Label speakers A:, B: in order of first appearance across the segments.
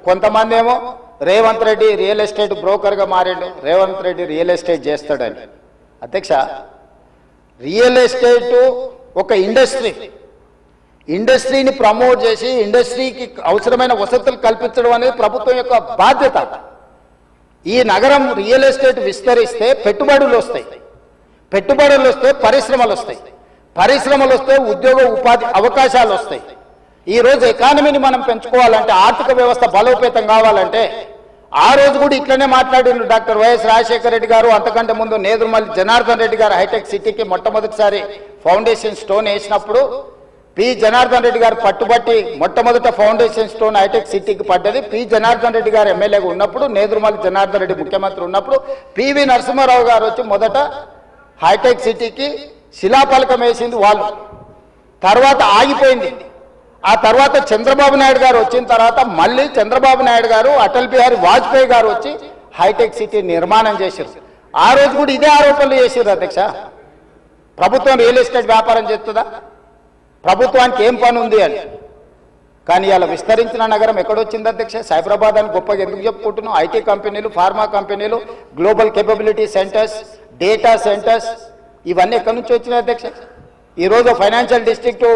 A: కొంతమంది ఏమో Revanth Reddy real estate బ్రోకర్గా మారాడు, రేవంత్ రెడ్డి రియల్ ఎస్టేట్ చేస్తాడని. అధ్యక్ష, రియల్ ఎస్టేట్ ఒక ఇండస్ట్రీని ప్రమోట్ చేసి ఇండస్ట్రీకి అవసరమైన వసతులు కల్పించడం అనేది ప్రభుత్వం యొక్క బాధ్యత. ఈ నగరం రియల్ ఎస్టేట్ విస్తరిస్తే పెట్టుబడులు వస్తాయి, పరిశ్రమలు వస్తే ఉద్యోగ ఉపాధి అవకాశాలు వస్తాయి. ఈరోజు ఎకానమీని మనం పెంచుకోవాలంటే, ఆర్థిక వ్యవస్థ బలోపేతం కావాలంటే, ఆ రోజు కూడా ఇట్లనే మాట్లాడిన డాక్టర్ వైఎస్ రాజశేఖర రెడ్డి గారు, అంతకంటే ముందు నేదురుమల్లి జనార్దన్ రెడ్డి గారు హైటెక్ సిటీకి మొట్టమొదటిసారి ఫౌండేషన్ స్టోన్ వేసినప్పుడు పి జనార్దన్ రెడ్డి గారు పట్టుబట్టి మొట్టమొదట ఫౌండేషన్ స్టోన్ హైటెక్ సిటీకి పడ్డది. పి జనార్దన్ రెడ్డి గారు ఎమ్మెల్యేగా ఉన్నప్పుడు, నేదురుమల్లి జనార్దన్ రెడ్డి ముఖ్యమంత్రి ఉన్నప్పుడు పివి నరసింహారావు గారు వచ్చి మొదట హైటెక్ సిటీకి శిలాఫలకం వేసింది వాళ్ళు. తర్వాత ఆగిపోయింది. ఆ తర్వాత చంద్రబాబు నాయుడు గారు వచ్చిన తర్వాత మళ్ళీ చంద్రబాబు నాయుడు గారు, అటల్ బిహారీ వాజ్పేయి గారు వచ్చి హైటెక్ సిటీ నిర్మాణం చేశారు. ఆ రోజు కూడా ఇదే ఆరోపణలు చేశారు. అధ్యక్ష, ప్రభుత్వం రియల్ ఎస్టేట్ వ్యాపారం చేస్తుందా, ప్రభుత్వానికి ఏం పని ఉంది అని. కానీ ఇలా విస్తరించిన నగరం ఎక్కడొచ్చింది అధ్యక్ష? సైబరాబాద్ అని గొప్పగా ఎందుకు చెప్పుకుంటున్నాం? ఐటీ కంపెనీలు, ఫార్మా కంపెనీలు, global capability centres, data centres, ఇవన్నీ ఎక్కడి నుంచి వచ్చినాయి అధ్యక్ష? ఈరోజు ఫైనాన్షియల్ డిస్ట్రిక్ట్,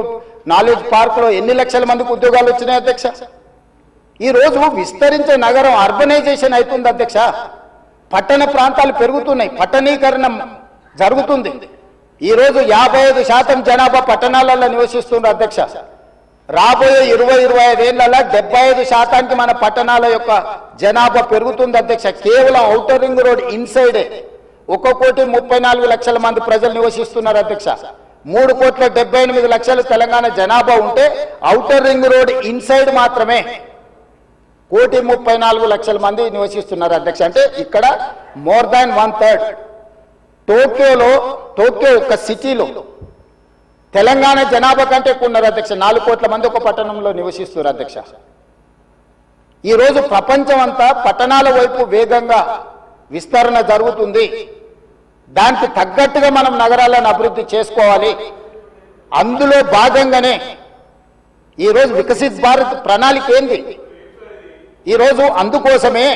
A: నాలెడ్జ్ పార్క్లో ఎన్ని లక్షల మందికి ఉద్యోగాలు వచ్చినాయి అధ్యక్ష? ఈరోజు విస్తరించే నగరం అర్బనైజేషన్ అవుతుంది అధ్యక్ష. పట్టణ ప్రాంతాలు పెరుగుతున్నాయి, పట్టణీకరణ జరుగుతుంది. ఈరోజు 55% జనాభా పట్టణాలలో నివసిస్తున్నారు అధ్యక్ష. రాబోయే 20-25 ఏళ్లలో 75% మన పట్టణాల యొక్క జనాభా పెరుగుతుంది అధ్యక్ష. కేవలం ఔటర్ రింగ్ రోడ్ ఇన్సైడే 1,34,00,000 మంది ప్రజలు నివసిస్తున్నారు అధ్యక్ష. 3,78,00,000 తెలంగాణ జనాభా ఉంటే ఔటర్ రింగ్ రోడ్ ఇన్సైడ్ మాత్రమే 1,34,00,000 మంది నివసిస్తున్నారు అధ్యక్ష. అంటే ఇక్కడ మోర్ దాన్ 1/3. టోక్యో ఒక సిటీలో తెలంగాణ జనాభా కంటే ఎక్కువ ఉన్నారు అధ్యక్ష. 4 కోట్ల మంది ఒక పట్టణంలో నివసిస్తున్నారు అధ్యక్ష. ఈరోజు ప్రపంచం అంతా పట్టణాల వైపు వేగంగా విస్తరణ జరుగుతుంది. దానికి తగ్గట్టుగా మనం నగరాలను అభివృద్ధి చేసుకోవాలి. అందులో భాగంగానే ఈరోజు వికసిత్ భారత్ ప్రణాళిక ఏంది? ఈరోజు అందుకోసమే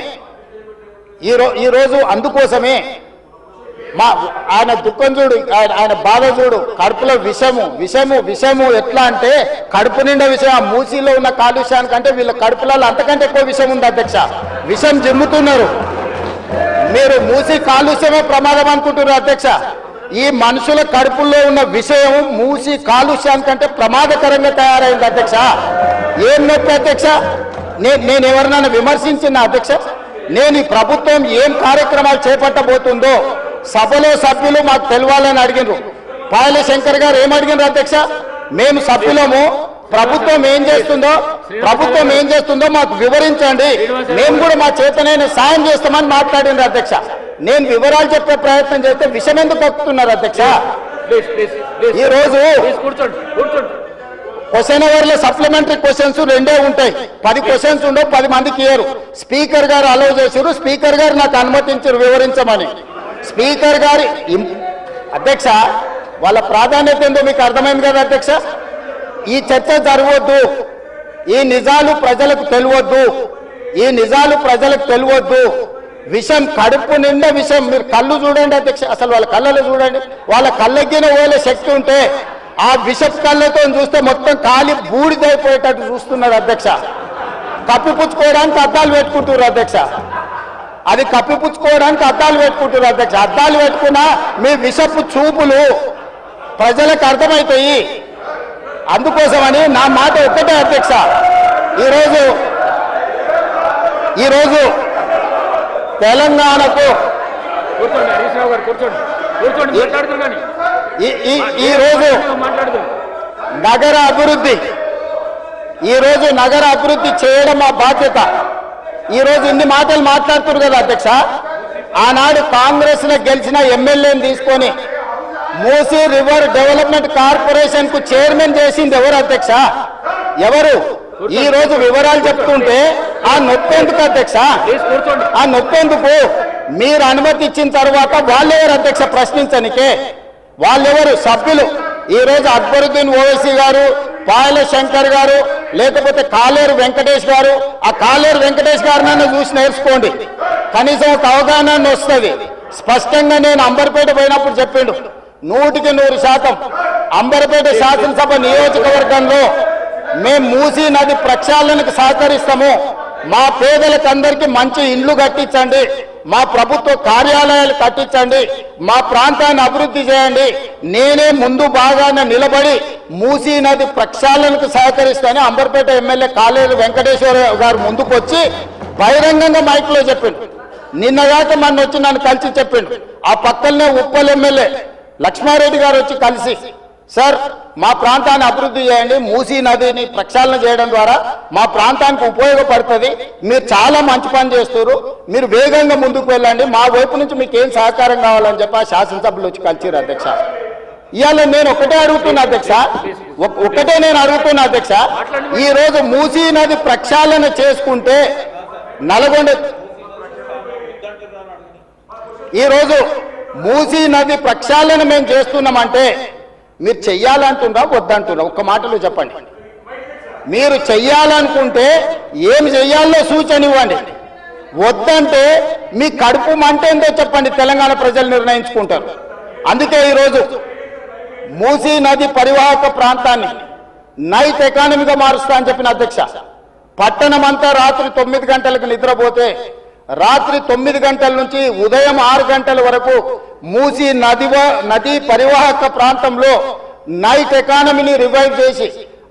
A: ఆయన దుఃఖం చూడు, ఆయన బాధ చూడు, కడుపులో విషము ఎట్లా అంటే కడుపు నిండా విషయం. ఆ మూసీలో ఉన్న కాలుష్యానికంటే వీళ్ళ కడుపులలో అంతకంటే ఎక్కువ విషం ఉంది అధ్యక్ష. విషం జిమ్ముతున్నారు. మీరు మూసి కాలుష్యమే ప్రమాదం అనుకుంటున్నారు అధ్యక్ష. ఈ మనుషుల కడుపుల్లో ఉన్న విషయం మూసి కాలుష్యానికంటే ప్రమాదకరంగా తయారైంది అధ్యక్ష. ఏం నొప్పి అధ్యక్ష? నేను ఎవరినైనా విమర్శించిన అధ్యక్ష? నేను ఈ ప్రభుత్వం ఏం కార్యక్రమాలు చేపట్టబోతుందో సభలో సభ్యులు మాకు తెలవాలని అడిగినారు. పాయల శంకర్ గారు ఏమడిగినారు అధ్యక్ష? మేము సభ్యులము, ప్రభుత్వం ఏం చేస్తుందో మాకు వివరించండి, మేము కూడా మా చేతనైన సాయం చేస్తామని మాట్లాడినారు అధ్యక్ష. నేను వివరాలు చెప్పే ప్రయత్నం చేస్తే విషయం ఎందుకు కక్కుతున్నారు అధ్యక్ష? ఈరోజు క్వశ్చన్ అవర్లో సప్లిమెంటరీ క్వశ్చన్స్ 2 ఉంటాయి. 10 క్వశ్చన్స్ ఉండవు, 10 మందికి ఇయ్యరు. స్పీకర్ గారు అలౌ చేశారు, స్పీకర్ గారు నాకు అనుమతించారు వివరించమని. స్పీకర్ గారి అధ్యక్ష వాళ్ళ ప్రాధాన్యత ఏందో మీకు అర్థమైంది కదా అధ్యక్ష? ఈ చర్చ జరగవద్దు, ఈ నిజాలు ప్రజలకు తెలియవద్దు. విషం కడుపు నిండా విషం. మీరు కళ్ళు చూడండి అధ్యక్ష, అసలు వాళ్ళ కళ్ళలో చూడండి. వాళ్ళ కళ్ళెక్కిన ఓలే శక్తి ఉంటే ఆ విషపు కళ్ళతో చూస్తే మొత్తం కాలి బూడిదైపోయేటట్టు చూస్తున్నారు అధ్యక్ష. కప్పిపుచ్చుకోవడానికి అద్దాలు పెట్టుకుంటున్నారు అధ్యక్ష. అది కప్పిపుచ్చుకోవడానికి అద్దాలు పెట్టుకుంటున్నారు అధ్యక్ష. అద్దాలు పెట్టుకున్నా మీ విషపు చూపులు ప్రజలకు అర్థమవుతాయి. అందుకోసమని నా మాట ఒక్కటే అధ్యక్ష. ఈరోజు తెలంగాణకు ఈరోజు నగర అభివృద్ధి చేయడం మా బాధ్యత. ఈరోజు ఇన్ని మాటలు మాట్లాడుతున్నారు కదా అధ్యక్ష. ఆనాడు కాంగ్రెస్ లో గెలిచిన ఎమ్మెల్యేని తీసుకొని మూసీ రివర్ డెవలప్మెంట్ కార్పొరేషన్ కు చైర్మన్ చేసింది ఎవరు అధ్యక్ష? ఎవరు? ఈ రోజు వివరాలు చెప్తుంటే ఆ నొప్పెందుకు అధ్యక్ష? ఆ నొప్పెందుకు? మీరు అనుమతి ఇచ్చిన తర్వాత వాళ్ళెవరు అధ్యక్ష ప్రశ్నించనికే? వాళ్ళెవరు? సభ్యులు. ఈ రోజు అక్బరుద్దీన్ ఓవైసీ గారు, పాయల శంకర్ గారు లేకపోతే కాలేరు వెంకటేష్ గారు, ఆ కాలేరు వెంకటేష్ గారినన్నా చూసి నేర్చుకోండి, కనీసం ఒక అవగాహన వస్తుంది. స్పష్టంగా నేను అంబర్పేట పోయినప్పుడు చెప్పిండు, 100% అంబర్పేట శాసనసభ నియోజకవర్గంలో మేము మూసీ నది ప్రక్షాళనకు సహకరిస్తాము, మా పేదలకు అందరికీ మంచి ఇండ్లు కట్టించండి, మా ప్రభుత్వ కార్యాలయాలు కట్టించండి, మా ప్రాంతాన్ని అభివృద్ధి చేయండి, నేనే ముందు భాగాన నిలబడి మూసీ నది ప్రక్షాళనకు సహకరిస్తానని అంబర్పేట ఎమ్మెల్యే కాలేరు వెంకటేశ్వర గారు ముందుకు వచ్చి బహిరంగంగా మైక్లో చెప్పిండు. నిన్నగాక మన వచ్చి నన్ను కలిసి చెప్పిండు. ఆ పక్కనే ఉప్పల్ ఎమ్మెల్యే లక్ష్మారెడ్డి గారు వచ్చి కలిసి, సార్ మా ప్రాంతాన్ని అభివృద్ధి చేయండి, మూసీ నదిని ప్రక్షాళన చేయడం ద్వారా మా ప్రాంతానికి ఉపయోగపడుతుంది, మీరు చాలా మంచి పని చేస్తారు, మీరు వేగంగా ముందుకు వెళ్ళండి, మా వైపు నుంచి మీకు ఏం సహకారం కావాలని చెప్పి ఆ శాసనసభలో వచ్చి కలిసిరు అధ్యక్ష. ఇవాళ నేను ఒకటే అడుగుతున్నా అధ్యక్ష, ఈ రోజు మూసీ నది ప్రక్షాళన చేసుకుంటే నల్గొండ, ఈరోజు మూసీ నది ప్రక్షాళన మేము చేస్తున్నామంటే మీరు చెయ్యాలంటున్నా వద్దంటున్నా? ఒక్క మాటలో చెప్పండి. మీరు చెయ్యాలనుకుంటే ఏమి చెయ్యాలో సూచన ఇవ్వండి, వద్దంటే మీ కడుపు మంట ఏందో చెప్పండి, తెలంగాణ ప్రజలు నిర్ణయించుకుంటారు. అందుకే ఈరోజు మూసీ నది పరివాహక ప్రాంతాన్ని నైట్ ఎకానమీగా మారుస్తా అని చెప్పిన అధ్యక్ష. పట్టణం అంతా రాత్రి 9 గంటలకు నిద్రపోతే రాత్రి 9 గంటల నుంచి ఉదయం 6 గంటల వరకు మూసీ నది పరివాహక ప్రాంతంలో నైట్ ఎకానమీని రివైవ్ చేసి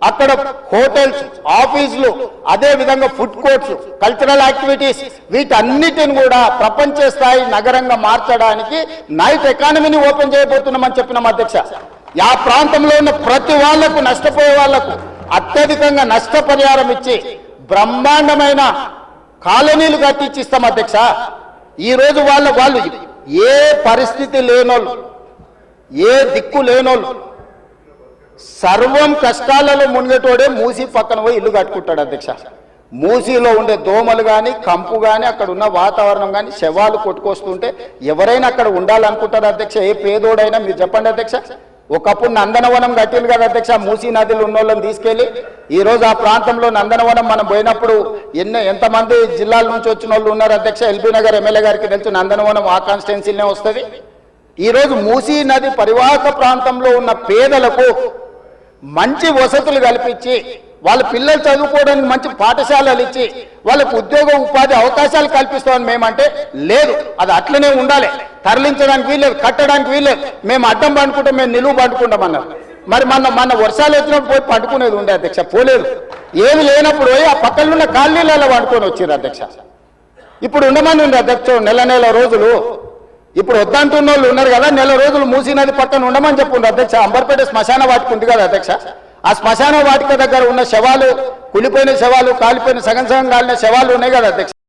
A: అక్కడ హోటల్స్, ఆఫీసులు, అదే విధంగా ఫుడ్ కోర్ట్స్, కల్చరల్ యాక్టివిటీస్, వీటన్నిటిని కూడా ప్రపంచ స్థాయి నగరంగా మార్చడానికి నైట్ ఎకానమీని ఓపెన్ చేయబోతున్నామని చెప్పినాం అధ్యక్ష. ఆ ప్రాంతంలో ఉన్న ప్రతి వాళ్లకు, నష్టపోయే వాళ్లకు అత్యధికంగా నష్టపరిహారం ఇచ్చి బ్రహ్మాండమైన కాలనీలు కట్టించిస్తాం అధ్యక్ష. ఈరోజు వాళ్ళు ఏ పరిస్థితి లేనోళ్ళు, ఏ దిక్కు లేనోళ్ళు, సర్వం కష్టాలలో మునిగేటోడే మూసీ పక్కన పోయి ఇల్లు కట్టుకుంటాడు అధ్యక్ష. మూసీలో ఉండే దోమలు కానీ, కంపు కానీ, అక్కడ ఉన్న వాతావరణం కానీ, శవాలు కొట్టుకొస్తుంటే ఎవరైనా అక్కడ ఉండాలనుకుంటారు అధ్యక్ష. ఏ పేదోడైనా మీరు చెప్పండి అధ్యక్ష. ఒకప్పుడు నందనవనం కట్టింది కదా అధ్యక్ష, మూసీ నదిలో ఉన్న వాళ్ళని తీసుకెళ్లి. ఈరోజు ఆ ప్రాంతంలో నందనవనం మనం పోయినప్పుడు ఎంతమంది జిల్లాల నుంచి వచ్చిన వాళ్ళు ఉన్నారు అధ్యక్ష. ఎల్బీ నగర్ ఎమ్మెల్యే గారికి తెలుసు, నందనవనం ఆ కాన్స్టిట్యున్సీలోనే వస్తుంది. ఈరోజు మూసీ నది పరివాహక ప్రాంతంలో ఉన్న పేదలకు మంచి వసతులు కల్పించి, వాళ్ళ పిల్లలు చదువుకోవడానికి మంచి పాఠశాలలు ఇచ్చి, వాళ్ళకు ఉద్యోగ ఉపాధి అవకాశాలు కల్పిస్తామని మేమంటే లేదు, అది అట్లనే ఉండాలి, తరలించడానికి వీల్లేదు, కట్టడానికి వీల్లేదు, మేము అడ్డం పండుకుంటాం, మేము నిలువు పండుకుంటామన్నారు. మరి మన వర్షాలు వచ్చినప్పుడు పోయి పండుకునేది ఉండే అధ్యక్ష, పోలేదు. ఏమి లేనప్పుడు పోయి ఆ పక్కన ఉన్న కాలనీలలో పండుకొని వచ్చారు అధ్యక్ష. ఇప్పుడు ఉండమని ఉంది అధ్యక్ష నెల రోజులు. ఇప్పుడు వద్దంటున్న వాళ్ళు ఉన్నారు కదా, నెల రోజులు మూసీ నది పక్కన ఉండమని చెప్పుండ్రు అధ్యక్ష. అంబర్పేట శ్మశాన వాటిక ఉంది కదా అధ్యక్ష, ఆ శ్మశాన వాటిక దగ్గర ఉన్న శవాలు, కులిపోయిన శవాలు, కాలిపోయిన సగం కాలిన శవాలు ఉన్నాయి కదా అధ్యక్ష.